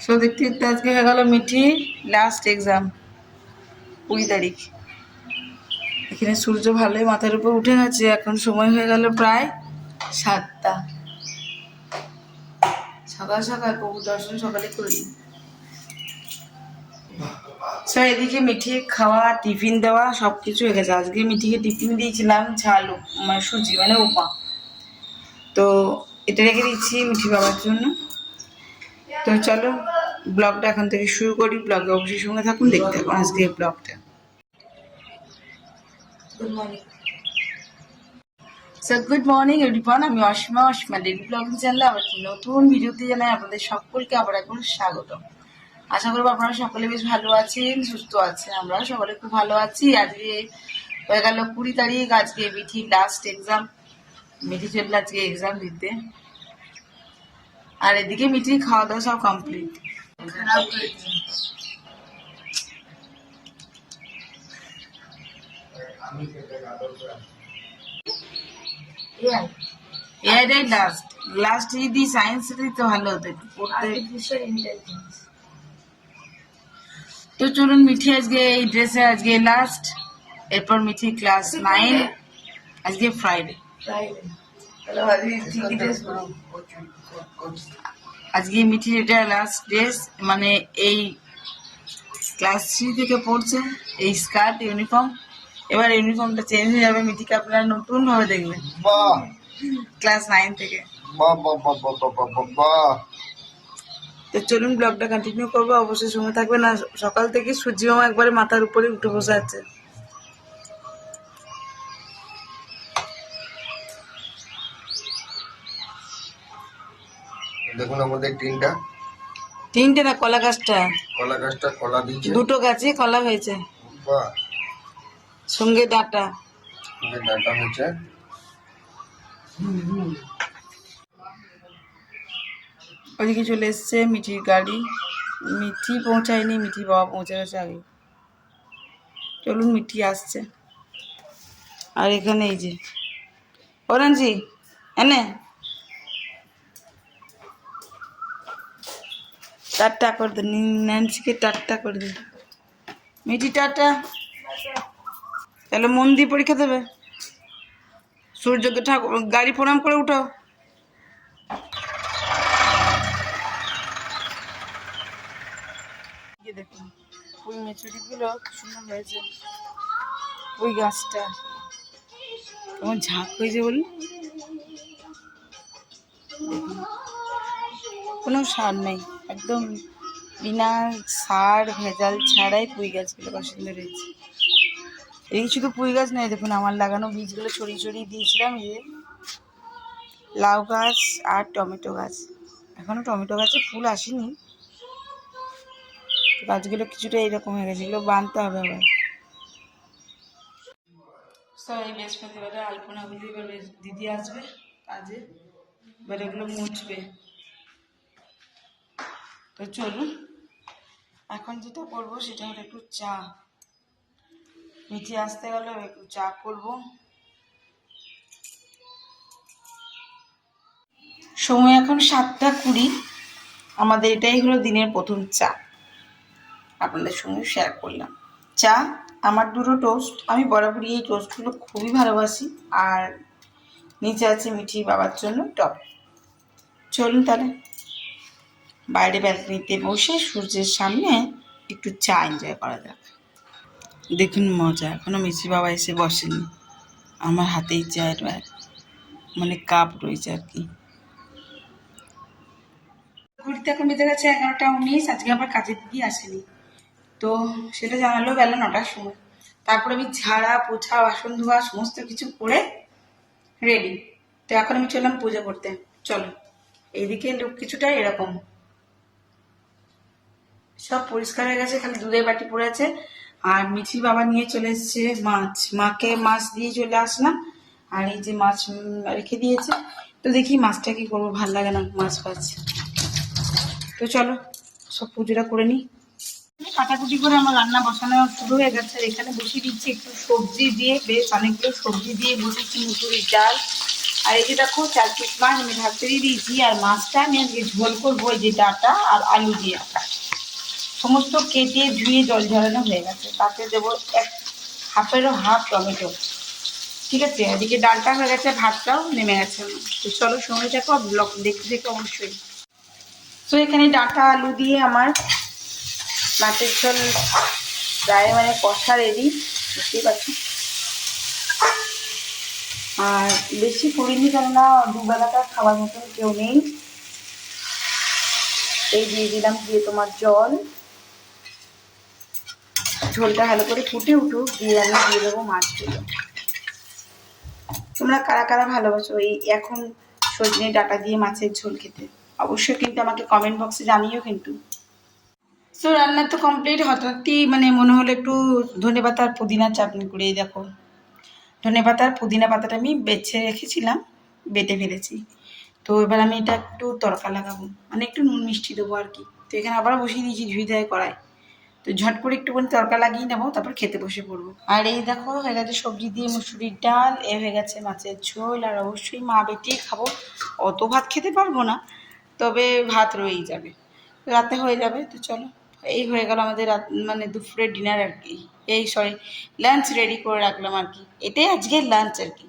So দেখতে দেখতে আজকে হয়ে গেল মিঠি লাস্ট এক্সাম 20 তারিখ। এখানে সূর্য ভালোই মাথার উপর উঠে গেছে। এখন সময় হয়ে গেল প্রায় 7টা। সকাল সকাল প্রভু দর্শন সকালে করি। সো এদিকে মিঠি খাওয়া টিফিন দেওয়া সব কিছু হয়ে গেছে। আজকে মিঠিকে টিফিন দিয়েছিলাম ঝাল মানে সুজি মানে উপমা। তো এটা রেখে দিচ্ছি মিঠি বাবার জন্য। তো চলো ব্লগটা এখন থেকে শুরু করি। ব্লগে অবশ্যই সঙ্গে থাকুন, দেখতে থাকুন আজকে ব্লগটা। Good morning. So good morning everyone, আমি অসীমা ডেইলি ব্লগিং চ্যানেলে আবার নতুন ভিডিওতে জানাই আপনাদের সকলকে আবার একবার স্বাগত। আশা করবো আপনারা সকলে বেশ ভালো আছেন, সুস্থ আছেন। আমরা সকলে খুব ভালো আছি। আজকে হয়ে গেল 20 তারিখ। আজকে মিঠি লাস্ট এক্সাম। মিঠি চলল আজকে এক্সাম দিতে। আর এদিকে মিঠি খাওয়া দাওয়া সব কমপ্লিট। খারাপ হয়েছে। এটাই লাস্ট যদি সায়েন্স তো ভালো হতো একটু পড়তে। তো চলুন মিঠি আজকে এই ড্রেসে আজকে লাস্ট। এরপর মিঠি ক্লাস 9। আজকে ফ্রাইডে। আজকে মিঠির এটা লাস্ট ড্রেস, মানে এই ক্লাস 3 থেকে পড়ছে। এই স্কার্ট ইউনিফর্ম। এবার ইউনিফর্মটা চেঞ্জ হয়ে যাবে। মিঠিকে আপনারা নতুন ভাবে দেখবেন ক্লাস 9 থেকে। তো চলুন ব্লগটা কন্টিনিউ করবো, অবশ্যই সঙ্গে থাকবেন। আর সকাল থেকে সূর্য মামা একবারে মাথার উপরে উঠে বসে আছে। দেখুন আমাদের তিনটে না, কলা গাছটা কলা দিয়েছে। 2টো গাছে কলা হয়েছে, বাহ, সঙ্গে ডাঁটা হয়েছে। ওদিকে চলে এসছে মিঠির গাড়ি। মিঠি পৌঁছায়নি, মিঠি বাবা পৌঁছে গেছে আগে। চলুন মিঠি আসছে। আর এখানে এই যে ওরানজি এনে টাটা করে দে, ন্যান্সিকে টাটা করে দে। মিঠি টাটা। তাহলে মন দিয়ে পরীক্ষা দেবে। সূর্যকে ঠাকুর গাড়ি প্রণাম করে উঠো। দেখুন পুঁই মেচুরিগুলো কি সুন্দর হয়েছে। পুঁই গাছটা কেমন ঝাঁক হয়েছে বলুন। কোনো সার নেই, একদম বিনা সার ভেজাল ছাড়াই পুঁই গাছগুলো কত সুন্দর হয়েছে। এই শুধু পুঁই গাছ নেই, দেখুন আমার লাগানো বীজগুলো ছড়িয়ে ছড়িয়ে দিয়েছিলাম। এই যে লাউ গাছ আর টমেটো গাছ। এখনো টমেটো গাছে ফুল আসেনি, গাছগুলো কিছুটা এইরকম হয়ে গেছে। এগুলো বাঁধতে হবে আবার। এই বৃহস্পতিবারে আলপনাগুলি এবার দিদি আসবে কাজে, এবার এগুলো মুছবে। তো চলুন এখন যেটা করবো সেটা হলো একটু চা। মিঠি আসতে গেলে একটু চা করবো। সময় এখন 7টা 20। আমাদের এটাই হলো দিনের প্রথম চা। আপনাদের সঙ্গে শেয়ার করলাম চা। আমার 2টো টোস্ট। আমি বরাবরই এই টোস্টগুলো খুবই ভালোবাসি। আর নিচে আছে মিঠি বাবার জন্য টপ। চলুন তাহলে বাইরে ব্যালকনিতে বসে সূর্যের সামনে একটু চা এনজয় করা যাক। দেখুন মজা, এখনো মিঠি বাবা এসে বসেনি। আমার হাতেই চায়ের মানে কাপ রয়েছে আর কি। ঘুরতে এখন বেজে গেছে 11টা 19। আজকে আবার কাজের দিদি আসেনি, তো সেটা জানালো বেলা 9টার সময়। তারপরে আমি ঝাড়া পোছা বাসন ধোয়া সমস্ত কিছু করে রেডি। তো এখন আমি চললাম পুজো করতে। চলো এইদিকে লোক কিছুটা এরকম সব পরিষ্কার হয়ে গেছে, খালি দুধের বাটি পড়ে আছে। আর মিঠি বাবা নিয়ে চলে এসছে মাছ। মাকে মাছ দিয়ে চলে আসলাম। আর এই যে মাছ রেখে দিয়েছে। তো দেখি মাছটা কি করবো, ভাল লাগে না মাছ ফাছ। তো চলো সব পুজোটা করে নিই। কাটাকুটি করে আমার রান্না বসানো শুরু হয়ে গেছে। এখানে বসিয়ে দিচ্ছি একটু সবজি দিয়ে, বেশ অনেকগুলো সবজি দিয়ে বসেছি। মুসুরির ডাল আর এই যে দেখো 4 পিস মাছ আমি ভাজতে দিয়ে দিয়েছি, আর মাছটা আমি আজকে ঝোল করবো এই যে ডাঁটা আর আলু দিয়ে। সমস্ত কেটে ধুয়ে জল ঝরানো হয়ে গেছে, তাতে দেবো হাফেরও হাফ টমেটো। ঠিক আছে, এদিকে ডালটা হয়ে গেছে, ভাতটাও নেমে গেছে আমার। তো চলো সঙ্গে দেখো, ব্লগ দেখতে দেখো অবশ্যই। তো এখানে ডাঁটা আলু দিয়ে আমার মাছের ঝোল প্রায় মানে কষা রেডি, বুঝতেই পারছি। আর বেশি করিনি, কেননা দুবেলাকার খাওয়ার মতন কেউ নেই। এই দিয়ে দিলাম দিয়ে তোমার জল, ঝোলটা ভালো করে ফুটে উঠুক, দিয়ে আমি দিয়ে দেবো মাছগুলো। তোমরা কারা কারা ভালোবাসো এই এখন সজনে ডাঁটা দিয়ে মাছের ঝোল খেতে, অবশ্যই কিন্তু আমাকে কমেন্ট বক্সে জানিও কিন্তু। তো রান্না তো কমপ্লিট, হঠাৎই মানে মনে হলো একটু ধনেপাতা আর পুদিনার চাটনি করে। এই দেখো ধনেপাতা আর পুদিনা পাতাটা আমি বেছে রেখেছিলাম, বেটে ফেলেছি। তো এবার আমি এটা একটু তড়কা লাগাবো, মানে একটু নুন মিষ্টি দেবো আর কি। তো এখানে আবার বসিয়ে দিয়েছি ধুয়ে দেয় কড়াই। তো ঝট করে একটুখানি তড়কা লাগিয়ে নেবো, তারপর খেতে বসে পড়বো। আর এই দেখো হয়ে গেছে সবজি দিয়ে মুসুরির ডাল, এ হয়ে গেছে মাছের ঝোল, আর অবশ্যই মা বেটেই খাবো। অত ভাত খেতে পারবো না, তবে ভাত রয়েই যাবে, রাতে হয়ে যাবে। তো চলো, এই হয়ে গেল আমাদের রাত মানে দুপুরের ডিনার আর কি। এই সরি, লাঞ্চ রেডি করে রাখলাম আর কি, এটাই আজকের লাঞ্চ আর কি।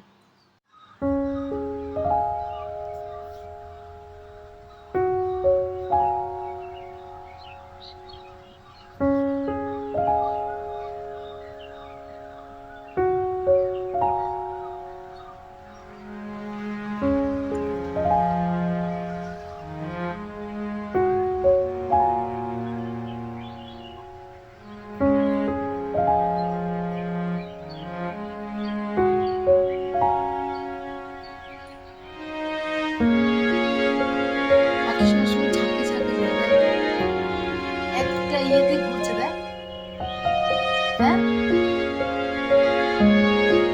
পাখি সবসময় ঝাঁকে ঝাঁকে যায়, একটা ইয়েতে ঘুরছে দেখ, হ্যাঁ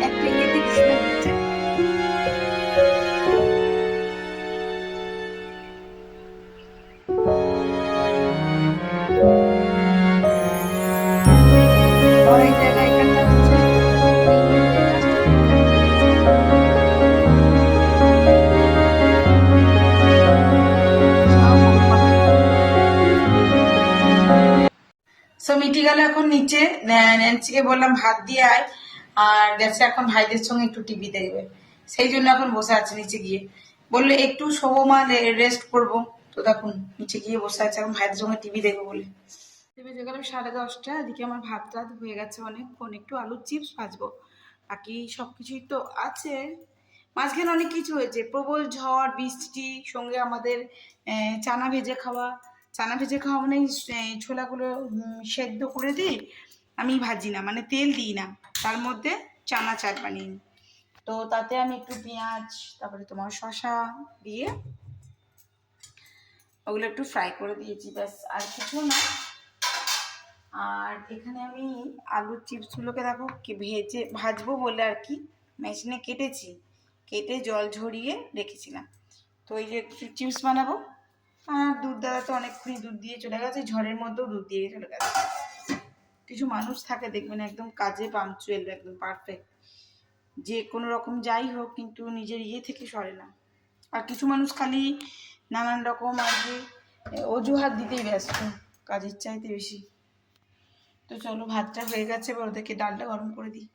একটা ইয়েতে ঘুরছে ঘুরছে। আর এই জায়গায় এখানটা হচ্ছে এই গাছটা সো মিটি গেল এখন নিচে, ন্যান্সিকে বললাম ভাত দিয়ে আয়, আর গেছে এখন ভাইদের সঙ্গে একটু টিভি দেখবে। সেই জন্য এখন বসে আছে নিচে গিয়ে, বললো একটু শোবো মা, রেস্ট করবো। তো দেখুন নিচে গিয়ে বসে আছে এখন ভাইদের সঙ্গে টিভি দেখবো বলে। বেজে গেল 10:30, এদিকে আমার ভাত টাত হয়ে গেছে অনেকক্ষণ, একটু আলুর চিপস ভাজবো, বাকি সব কিছুই তো আছে। মাঝখানে অনেক কিছু হয়েছে, প্রবল ঝড় বৃষ্টি, সঙ্গে আমাদের চানা ভেজে খাওয়া। চানা ভেজে খাওয়া মানে ছোলাগুলো সেদ্ধ করে দিই, আমি ভাজি না, মানে তেল দিই না, তার মধ্যে চানা চাট বানিয়ে নিই। তো তাতে আমি একটু পেঁয়াজ, তারপরে তোমার শসা দিয়ে ওগুলো একটু ফ্রাই করে দিয়েছি, ব্যাস আর কিছু না। আর এখানে আমি আলুর চিপসগুলোকে দেখো কি ভাজবো বলে আর কি মেশিনে কেটেছি, কেটে জল ঝরিয়ে রেখেছিলাম। তো এই যে চিপস বানাবো। আর দুধ দাদা তো অনেকক্ষণই দুধ দিয়ে চলে গেছে, ঝড়ের মধ্যেও দুধ দিয়ে চলে গেছে। কিছু মানুষ থাকে দেখবেন একদম কাজে পাংচুয়াল, একদম পারফেক্ট, যে কোনো রকম যাই হোক কিন্তু নিজের ইয়ে থেকে সরে না। আর কিছু মানুষ খালি নানান রকম আর কি অজুহাত দিতেই ব্যস্ত, কাজের চাইতে বেশি। তো চলো ভাতটা হয়ে গেছে, এবার ওদেরকে ডালটা গরম করে দিই।